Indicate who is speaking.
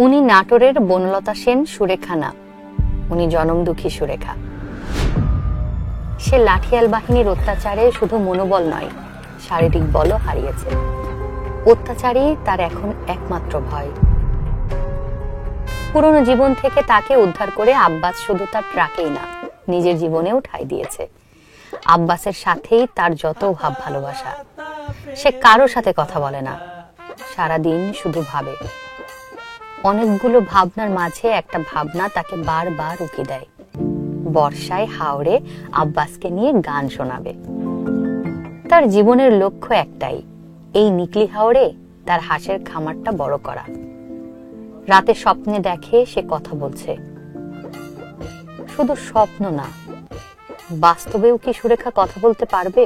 Speaker 1: উনি নাটোরের বনলতা সেন সুরেখা না, উনি জনম দুঃখী সুরেখা। সে লাঠিয়াল বাহিনীর অত্যাচারে শুধু মনোবল নয়, শারীরিক বলও হারিয়েছে। অত্যাচারই তার এখন একমাত্র ভয়। পুরনো জীবন থেকে তাকে উদ্ধার করে আব্বাস শুধু তার ট্রাকেই না, নিজের জীবনেও ঠাঁই দিয়েছে। আব্বাসের সাথেই তার যত ভাব ভালোবাসা। সে কারো সাথে কথা বলে না, সারাদিন শুধু ভাবে। অনেকগুলো ভাবনার মাঝে একটা ভাবনা তাকে বারবার উকি দেয়। বর্ষায় হাওড়ে আব্বাসকে নিয়ে গান শোনাবে। তার জীবনের লক্ষ্য একটাই, এই নিকলি হাওড়ে তার হাঁসের খামারটা বড় করা। রাতে স্বপ্নে দেখে সে কথা বলছে। শুধু স্বপ্ন না, বাস্তবেও কি সুরেখা কথা বলতে পারবে?